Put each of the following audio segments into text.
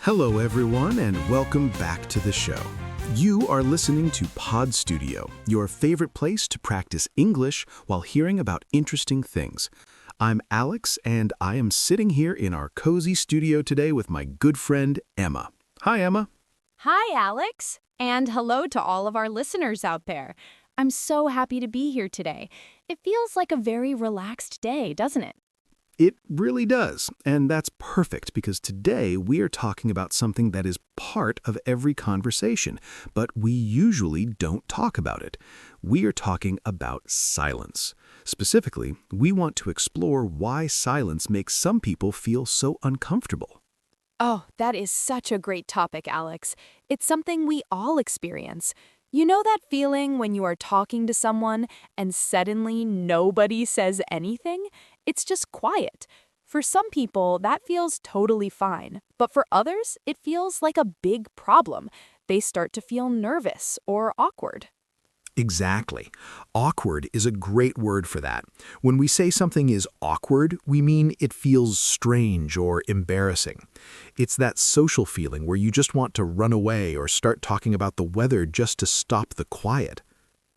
Hello, everyone, and welcome back to the show. You are listening to Pod Studio, your favorite place to practice English while hearing about interesting things. I'm Alex, and I am sitting here in our cozy studio today with my good friend, Emma. Hi, Emma. Hi, Alex, and hello to all of our listeners out there. I'm so happy to be here today. It feels like a very relaxed day, doesn't it? It really does, and that's perfect because today we are talking about something that is part of every conversation, but we usually don't talk about it. We are talking about silence. Specifically, we want to explore why silence makes some people feel so uncomfortable. Oh, that is such a great topic, Alex. It's something we all experience. You know that feeling when you are talking to someone and suddenly nobody says anything? It's just quiet. For some people, that feels totally fine, but for others, it feels like a big problem. They start to feel nervous or awkward. Exactly. Awkward is a great word for that. When we say something is awkward, we mean it feels strange or embarrassing. It's that social feeling where you just want to run away or start talking about the weather just to stop the quiet.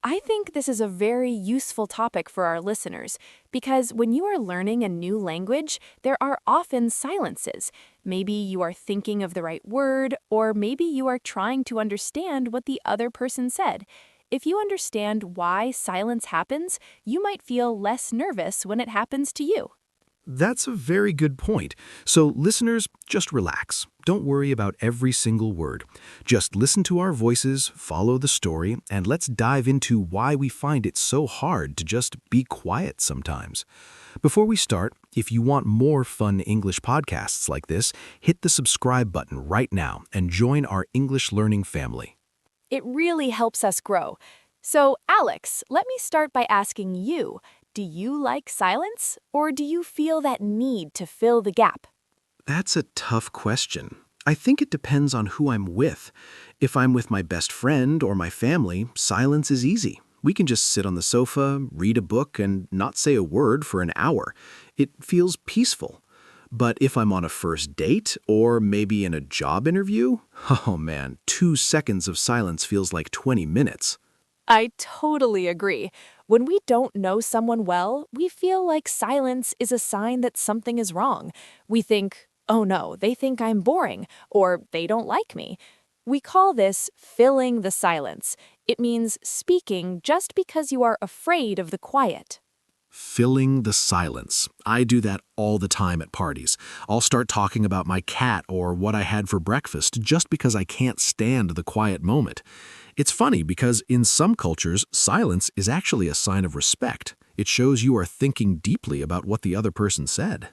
I think this is a very useful topic for our listeners because when you are learning a new language, there are often silences. Maybe you are thinking of the right word, or maybe you are trying to understand what the other person said. If you understand why silence happens, you might feel less nervous when it happens to you. That's a very good point. So, listeners, just relax. Don't worry about every single word. Just listen to our voices, follow the story, and let's dive into why we find it so hard to just be quiet sometimes. Before we start, if you want more fun English podcasts like this, hit the subscribe button right now and join our English learning family. It really helps us grow. So, Alex, let me start by asking you, do you like silence, or do you feel that need to fill the gap? That's a tough question. I think it depends on who I'm with. If I'm with my best friend or my family, silence is easy. We can just sit on the sofa, read a book, and not say a word for an hour. It feels peaceful. But if I'm on a first date or maybe in a job interview, oh man, 2 seconds of silence feels like 20 minutes. I totally agree. When we don't know someone well, we feel like silence is a sign that something is wrong. We think, oh no, they think I'm boring, or they don't like me. We call this filling the silence. It means speaking just because you are afraid of the quiet. Filling the silence. I do that all the time at parties. I'll start talking about my cat or what I had for breakfast just because I can't stand the quiet moment. It's funny because in some cultures, silence is actually a sign of respect. It shows you are thinking deeply about what the other person said.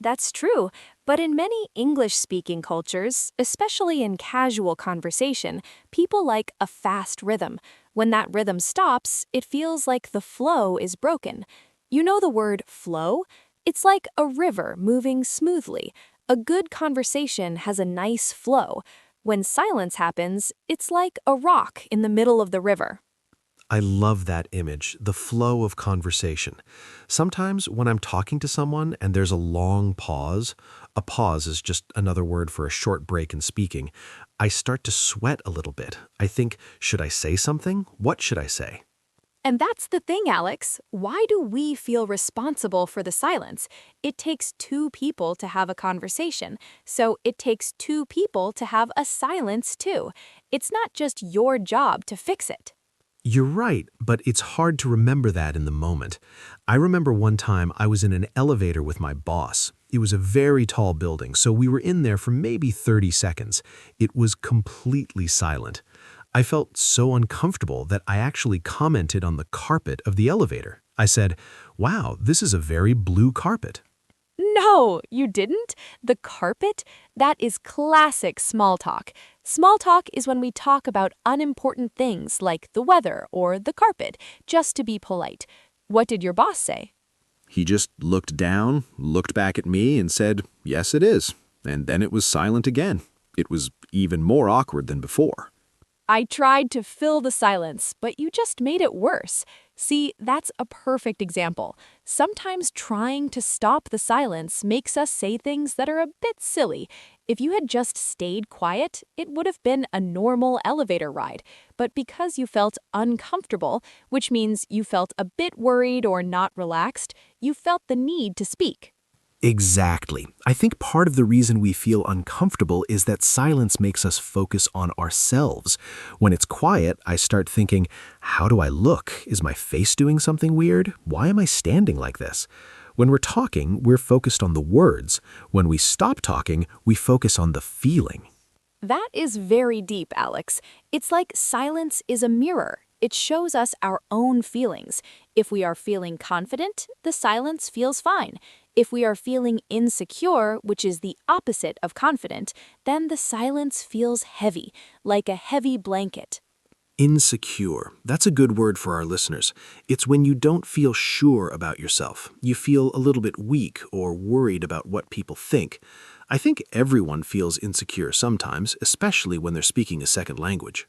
That's true, but in many English-speaking cultures, especially in casual conversation, people like a fast rhythm. When that rhythm stops, it feels like the flow is broken. You know the word flow? It's like a river moving smoothly. A good conversation has a nice flow. When silence happens, it's like a rock in the middle of the river. I love that image, the flow of conversation. Sometimes when I'm talking to someone and there's a pause is just another word for a short break in speaking, I start to sweat a little bit. I think, should I say something? What should I say? And that's the thing, Alex. Why do we feel responsible for the silence? It takes two people to have a conversation, so it takes two people to have a silence too. It's not just your job to fix it. You're right, but it's hard to remember that in the moment. I remember one time I was in an elevator with my boss. It was a very tall building, so we were in there for maybe 30 seconds. It was completely silent. I felt so uncomfortable that I actually commented on the carpet of the elevator. I said, "Wow, this is a very blue carpet." No, you didn't? The carpet? That is classic small talk. Small talk is when we talk about unimportant things like the weather or the carpet, just to be polite. What did your boss say? He just looked down, looked back at me, and said, "Yes, it is." And then it was silent again. It was even more awkward than before. I tried to fill the silence, but you just made it worse. See, that's a perfect example. Sometimes trying to stop the silence makes us say things that are a bit silly. If you had just stayed quiet, it would have been a normal elevator ride. But because you felt uncomfortable, which means you felt a bit worried or not relaxed, you felt the need to speak. Exactly. I think part of the reason we feel uncomfortable is that silence makes us focus on ourselves. When it's quiet, I start thinking, how do I look? Is my face doing something weird? Why am I standing like this? When we're talking, we're focused on the words. When we stop talking, we focus on the feeling. That is very deep, Alex. It's like silence is a mirror. It shows us our own feelings. If we are feeling confident, the silence feels fine. If we are feeling insecure, which is the opposite of confident, then the silence feels heavy, like a heavy blanket. Insecure. That's a good word for our listeners. It's when you don't feel sure about yourself. You feel a little bit weak or worried about what people think. I think everyone feels insecure sometimes, especially when they're speaking a second language.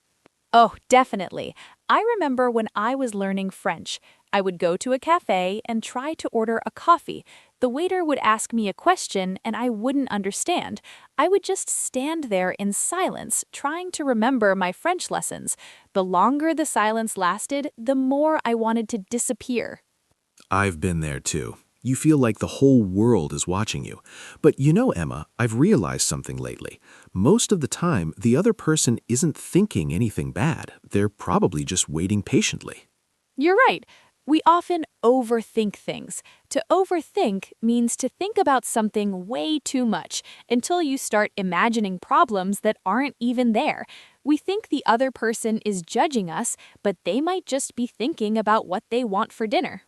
Oh, definitely. I remember when I was learning French, I would go to a cafe and try to order a coffee. The waiter would ask me a question and I wouldn't understand. I would just stand there in silence, trying to remember my French lessons. The longer the silence lasted, the more I wanted to disappear. I've been there too. You feel like the whole world is watching you. But you know, Emma, I've realized something lately. Most of the time, the other person isn't thinking anything bad. They're probably just waiting patiently. You're right. We often overthink things. To overthink means to think about something way too much until you start imagining problems that aren't even there. We think the other person is judging us, but they might just be thinking about what they want for dinner.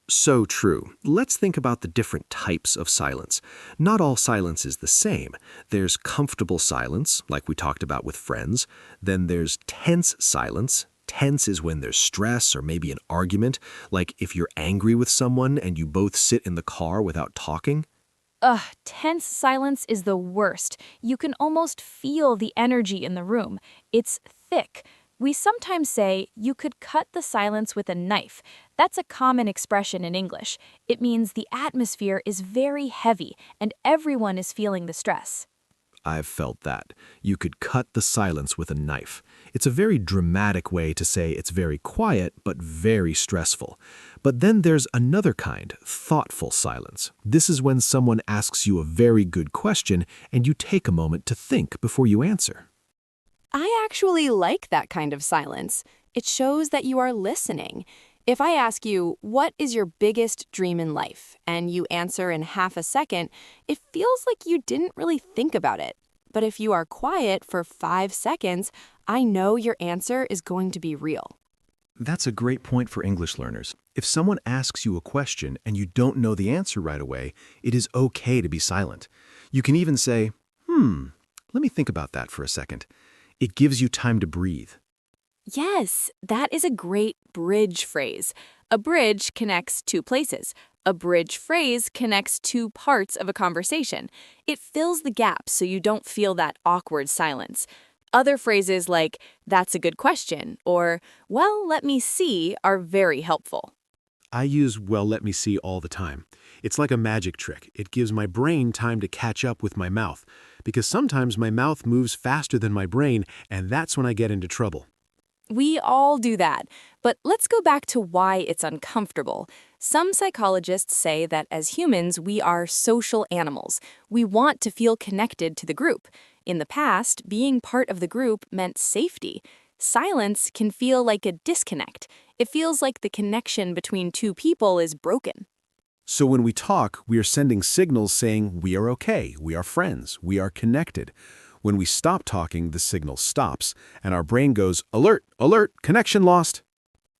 So true. Let's think about the different types of silence. Not all silence is the same. There's comfortable silence, like we talked about with friends. Then there's tense silence. Tense is when there's stress or maybe an argument, like if you're angry with someone and you both sit in the car without talking. Ugh, tense silence is the worst. You can almost feel the energy in the room. It's thick. We sometimes say, you could cut the silence with a knife. That's a common expression in English. It means the atmosphere is very heavy and everyone is feeling the stress. I've felt that. You could cut the silence with a knife. It's a very dramatic way to say it's very quiet, but very stressful. But then there's another kind, thoughtful silence. This is when someone asks you a very good question and you take a moment to think before you answer. I actually like that kind of silence. It shows that you are listening. If I ask you, what is your biggest dream in life, and you answer in half a second, it feels like you didn't really think about it. But if you are quiet for 5 seconds, I know your answer is going to be real. That's a great point for English learners. If someone asks you a question and you don't know the answer right away, it is okay to be silent. You can even say, let me think about that for a second. It gives you time to breathe. Yes, that is a great bridge phrase. A bridge connects two places. A bridge phrase connects two parts of a conversation. It fills the gap so you don't feel that awkward silence. Other phrases like, that's a good question, or, well, let me see, are very helpful. I use well, let me see all the time. It's like a magic trick. It gives my brain time to catch up with my mouth, because sometimes my mouth moves faster than my brain, and that's when I get into trouble. We all do that. But let's go back to why it's uncomfortable. Some psychologists say that as humans, we are social animals. We want to feel connected to the group. In the past, being part of the group meant safety. Silence can feel like a disconnect. It feels like the connection between two people is broken. So when we talk, we are sending signals saying we are okay, we are friends, we are connected. When we stop talking, the signal stops, and our brain goes, alert, alert, connection lost.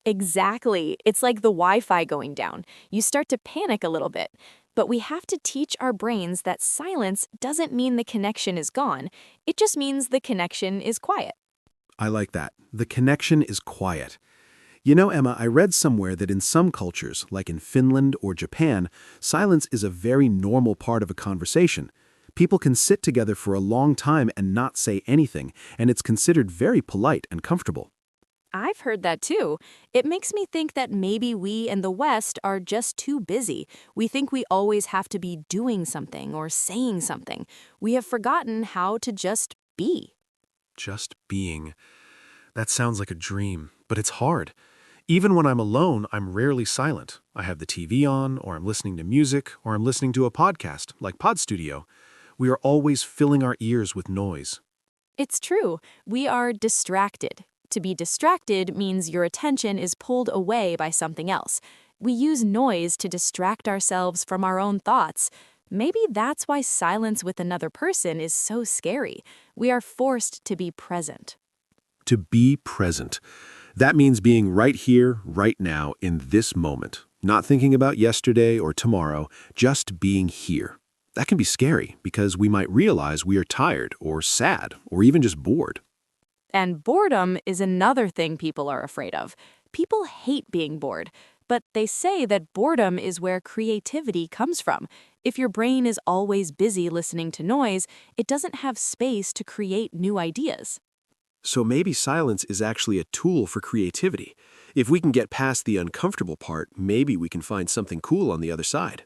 Exactly. It's like the Wi-Fi going down. You start to panic a little bit. But we have to teach our brains that silence doesn't mean the connection is gone. It just means the connection is quiet. I like that. The connection is quiet. You know, Emma, I read somewhere that in some cultures, like in Finland or Japan, silence is a very normal part of a conversation. People can sit together for a long time and not say anything, and it's considered very polite and comfortable. I've heard that too. It makes me think that maybe we in the West are just too busy. We think we always have to be doing something or saying something. We have forgotten how to just be. Just being. That sounds like a dream, but it's hard. Even when I'm alone, I'm rarely silent. I have the TV on, or I'm listening to music, or I'm listening to a podcast, like Pod Studio. We are always filling our ears with noise. It's true. We are distracted. To be distracted means your attention is pulled away by something else. We use noise to distract ourselves from our own thoughts. Maybe that's why silence with another person is so scary. We are forced to be present. To be present. That means being right here, right now, in this moment. Not thinking about yesterday or tomorrow, just being here. That can be scary because we might realize we are tired or sad or even just bored. And boredom is another thing people are afraid of. People hate being bored, but they say that boredom is where creativity comes from. If your brain is always busy listening to noise, it doesn't have space to create new ideas. So maybe silence is actually a tool for creativity. If we can get past the uncomfortable part, maybe we can find something cool on the other side.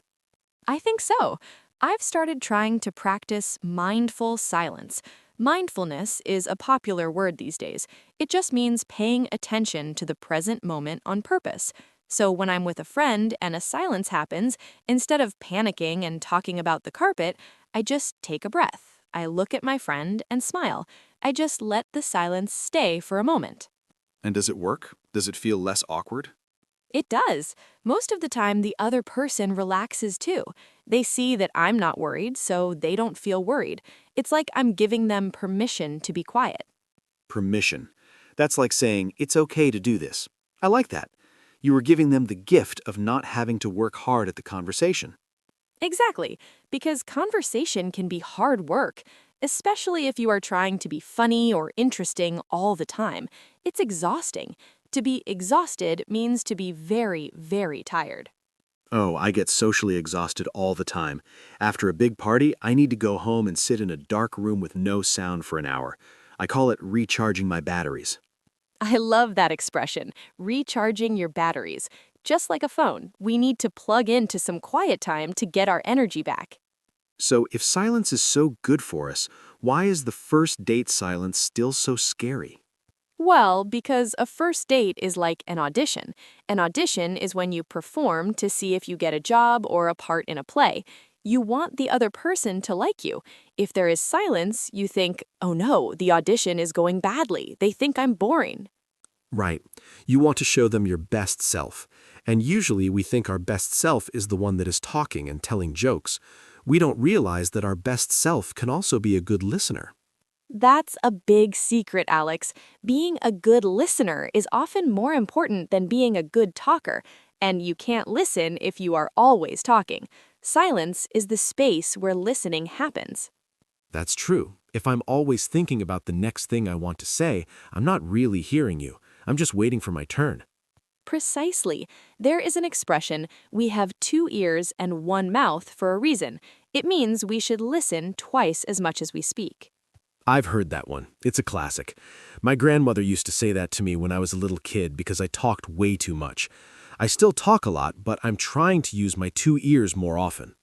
I think so. I've started trying to practice mindful silence. Mindfulness is a popular word these days. It just means paying attention to the present moment on purpose. So when I'm with a friend and a silence happens, instead of panicking and talking about the carpet, I just take a breath. I look at my friend and smile. I just let the silence stay for a moment. And does it work? Does it feel less awkward? It does. Most of the time, the other person relaxes too. They see that I'm not worried, so they don't feel worried. It's like I'm giving them permission to be quiet. Permission. That's like saying, it's okay to do this. I like that. You are giving them the gift of not having to work hard at the conversation. Exactly, because conversation can be hard work, especially if you are trying to be funny or interesting all the time. It's exhausting. To be exhausted means to be very, very tired. Oh, I get socially exhausted all the time. After a big party, I need to go home and sit in a dark room with no sound for an hour. I call it recharging my batteries. I love that expression, recharging your batteries. Just like a phone, we need to plug into some quiet time to get our energy back. So if silence is so good for us, why is the first date silence still so scary? Well, because a first date is like an audition. An audition is when you perform to see if you get a job or a part in a play. You want the other person to like you. If there is silence, you think, oh no, the audition is going badly. They think I'm boring. Right. You want to show them your best self. And usually we think our best self is the one that is talking and telling jokes. We don't realize that our best self can also be a good listener. That's a big secret, Alex. Being a good listener is often more important than being a good talker, and you can't listen if you are always talking. Silence is the space where listening happens. That's true. If I'm always thinking about the next thing I want to say, I'm not really hearing you. I'm just waiting for my turn. Precisely. There is an expression, we have 2 ears and 1 mouth for a reason. It means we should listen twice as much as we speak. I've heard that one. It's a classic. My grandmother used to say that to me when I was a little kid because I talked way too much. I still talk a lot, but I'm trying to use my 2 ears more often.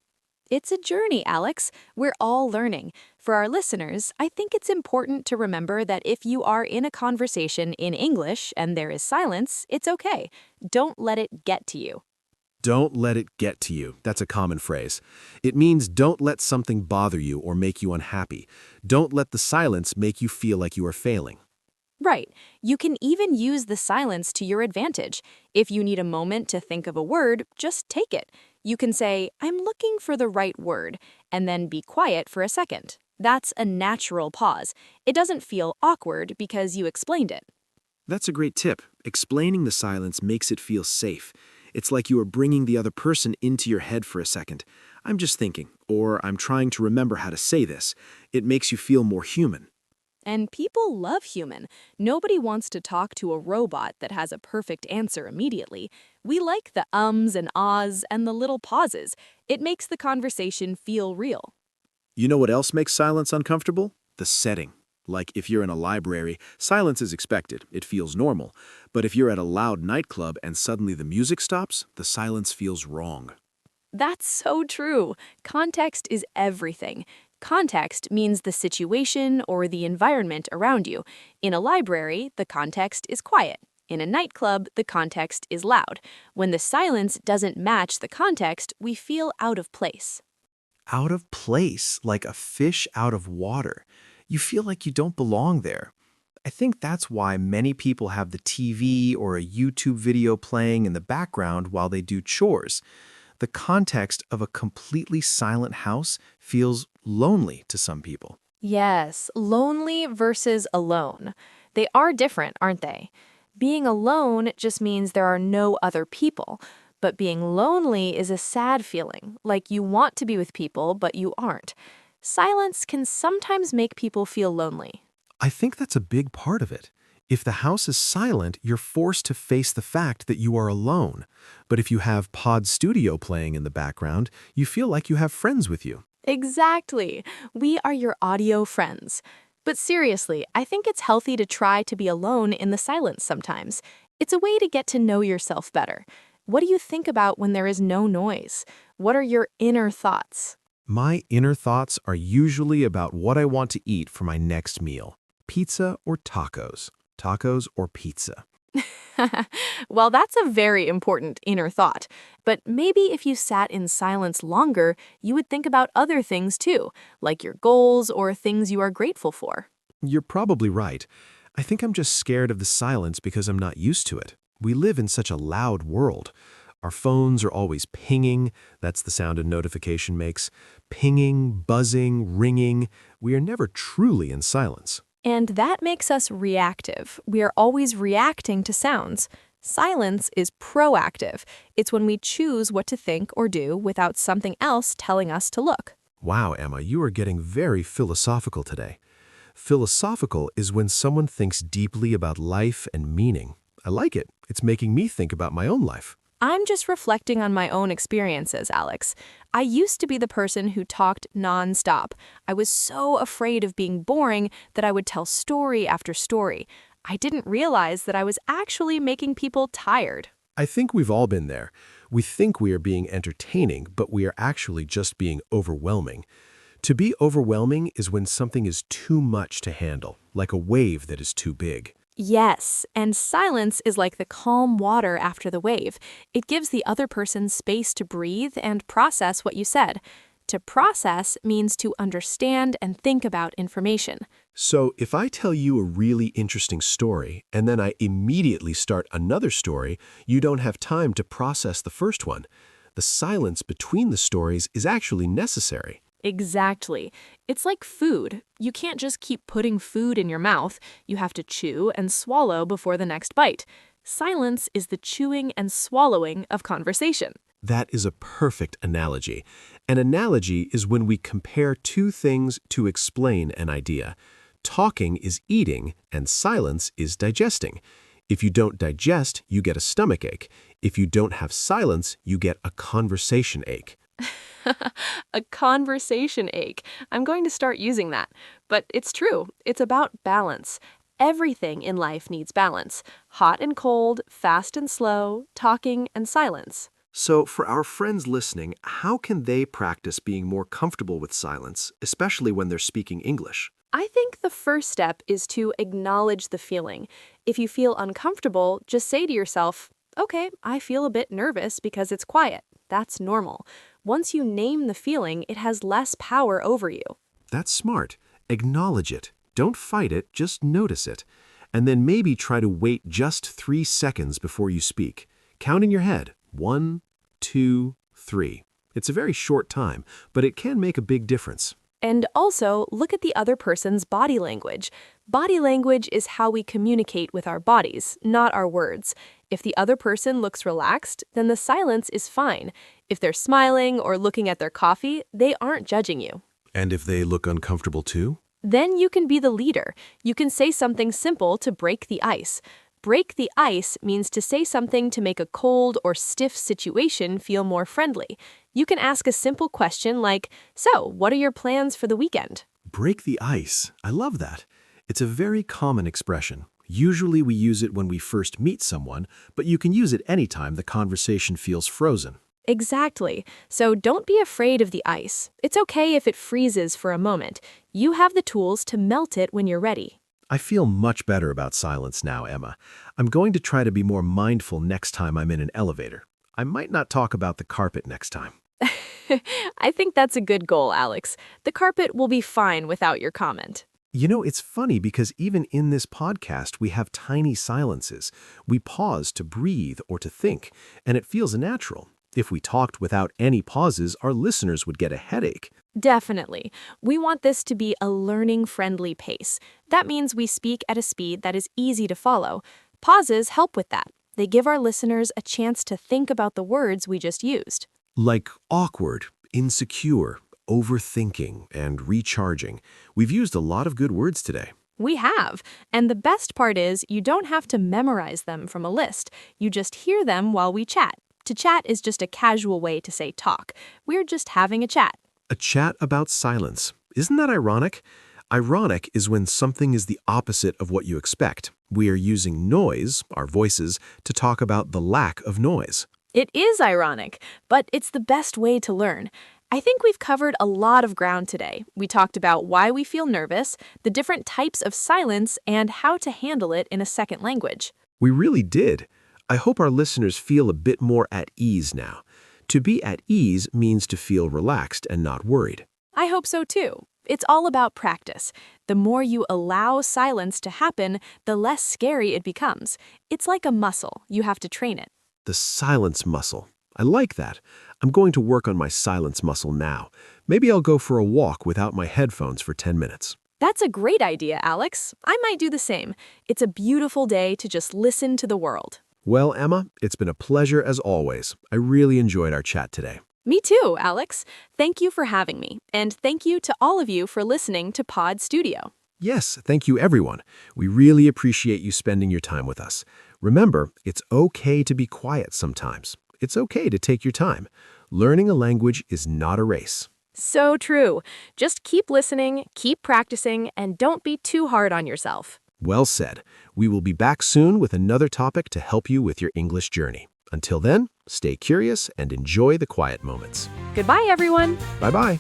It's a journey, Alex. We're all learning. For our listeners, I think it's important to remember that if you are in a conversation in English and there is silence, it's okay. Don't let it get to you. Don't let it get to you. That's a common phrase. It means don't let something bother you or make you unhappy. Don't let the silence make you feel like you are failing. Right. You can even use the silence to your advantage. If you need a moment to think of a word, just take it. You can say, I'm looking for the right word, and then be quiet for a second. That's a natural pause. It doesn't feel awkward because you explained it. That's a great tip. Explaining the silence makes it feel safe. It's like you are bringing the other person into your head for a second. I'm just thinking, or I'm trying to remember how to say this. It makes you feel more human. And people love human. Nobody wants to talk to a robot that has a perfect answer immediately. We like the ums and ahs and the little pauses. It makes the conversation feel real. You know what else makes silence uncomfortable? The setting. Like if you're in a library, silence is expected. It feels normal. But if you're at a loud nightclub and suddenly the music stops, the silence feels wrong. That's so true. Context is everything. Context means the situation or the environment around you. In a library, the context is quiet. In a nightclub, the context is loud. When the silence doesn't match the context, we feel out of place. Out of place, like a fish out of water. You feel like you don't belong there. I think that's why many people have the TV or a YouTube video playing in the background while they do chores. The context of a completely silent house feels lonely to some people. Yes, lonely versus alone. They are different, aren't they? Being alone just means there are no other people. But being lonely is a sad feeling, like you want to be with people, but you aren't. Silence can sometimes make people feel lonely. I think that's a big part of it. If the house is silent, you're forced to face the fact that you are alone. But if you have Pod Studio playing in the background, you feel like you have friends with you. Exactly. We are your audio friends. But seriously, I think it's healthy to try to be alone in the silence sometimes. It's a way to get to know yourself better. What do you think about when there is no noise? What are your inner thoughts? My inner thoughts are usually about what I want to eat for my next meal. Pizza or tacos? Tacos or pizza? Well, that's a very important inner thought. But maybe if you sat in silence longer, you would think about other things too, like your goals or things you are grateful for. You're probably right. I think I'm just scared of the silence because I'm not used to it. We live in such a loud world. Our phones are always pinging. That's the sound a notification makes. Pinging, buzzing, ringing. We are never truly in silence. And that makes us reactive. We are always reacting to sounds. Silence is proactive. It's when we choose what to think or do without something else telling us to look. Wow, Emma, you are getting very philosophical today. Philosophical is when someone thinks deeply about life and meaning. I like it. It's making me think about my own life. I'm just reflecting on my own experiences, Alex. I used to be the person who talked nonstop. I was so afraid of being boring that I would tell story after story. I didn't realize that I was actually making people tired. I think we've all been there. We think we are being entertaining, but we are actually just being overwhelming. To be overwhelming is when something is too much to handle, like a wave that is too big. Yes, and silence is like the calm water after the wave. It gives the other person space to breathe and process what you said. To process means to understand and think about information. So if I tell you a really interesting story, and then I immediately start another story, you don't have time to process the first one. The silence between the stories is actually necessary. Exactly. It's like food. You can't just keep putting food in your mouth. You have to chew and swallow before the next bite. Silence is the chewing and swallowing of conversation. That is a perfect analogy. An analogy is when we compare two things to explain an idea. Talking is eating, and silence is digesting. If you don't digest, you get a stomach ache. If you don't have silence, you get a conversation ache. A conversation ache. I'm going to start using that. But it's true. It's about balance. Everything in life needs balance. Hot and cold, fast and slow, talking and silence. So for our friends listening, how can they practice being more comfortable with silence, especially when they're speaking English? I think the first step is to acknowledge the feeling. If you feel uncomfortable, just say to yourself, okay, I feel a bit nervous because it's quiet. That's normal. Once you name the feeling, it has less power over you. That's smart. Acknowledge it. Don't fight it, just notice it. And then maybe try to wait just 3 seconds before you speak. Count in your head. 1, 2, 3. It's a very short time, but it can make a big difference. And also, look at the other person's body language. Body language is how we communicate with our bodies, not our words. If the other person looks relaxed, then the silence is fine. If they're smiling or looking at their coffee, they aren't judging you. And if they look uncomfortable too? Then you can be the leader. You can say something simple to break the ice. Break the ice means to say something to make a cold or stiff situation feel more friendly. You can ask a simple question like, so, what are your plans for the weekend? Break the ice. I love that. It's a very common expression. Usually we use it when we first meet someone, but you can use it anytime the conversation feels frozen. Exactly. So don't be afraid of the ice. It's okay if it freezes for a moment. You have the tools to melt it when you're ready. I feel much better about silence now, Emma. I'm going to try to be more mindful next time I'm in an elevator. I might not talk about the carpet next time. I think that's a good goal, Alex. The carpet will be fine without your comment. You know, it's funny because even in this podcast, we have tiny silences. We pause to breathe or to think, and it feels natural. If we talked without any pauses, our listeners would get a headache. Definitely. We want this to be a learning-friendly pace. That means we speak at a speed that is easy to follow. Pauses help with that. They give our listeners a chance to think about the words we just used. Like awkward, insecure, overthinking, and recharging. We've used a lot of good words today. We have. And the best part is you don't have to memorize them from a list. You just hear them while we chat. To chat is just a casual way to say talk. We're just having a chat. A chat about silence. Isn't that ironic? Ironic is when something is the opposite of what you expect. We are using noise, our voices, to talk about the lack of noise. It is ironic, but it's the best way to learn. I think we've covered a lot of ground today. We talked about why we feel nervous, the different types of silence, and how to handle it in a second language. We really did. I hope our listeners feel a bit more at ease now. To be at ease means to feel relaxed and not worried. I hope so too. It's all about practice. The more you allow silence to happen, the less scary it becomes. It's like a muscle. You have to train it. The silence muscle. I like that. I'm going to work on my silence muscle now. Maybe I'll go for a walk without my headphones for 10 minutes. That's a great idea, Alex. I might do the same. It's a beautiful day to just listen to the world. Well, Emma, it's been a pleasure as always. I really enjoyed our chat today. Me too, Alex. Thank you for having me. And thank you to all of you for listening to Pod Studio. Yes, thank you everyone. We really appreciate you spending your time with us. Remember, it's okay to be quiet sometimes. It's okay to take your time. Learning a language is not a race. So true. Just keep listening, keep practicing, and don't be too hard on yourself. Well said. We will be back soon with another topic to help you with your English journey. Until then, stay curious and enjoy the quiet moments. Goodbye, everyone. Bye-bye.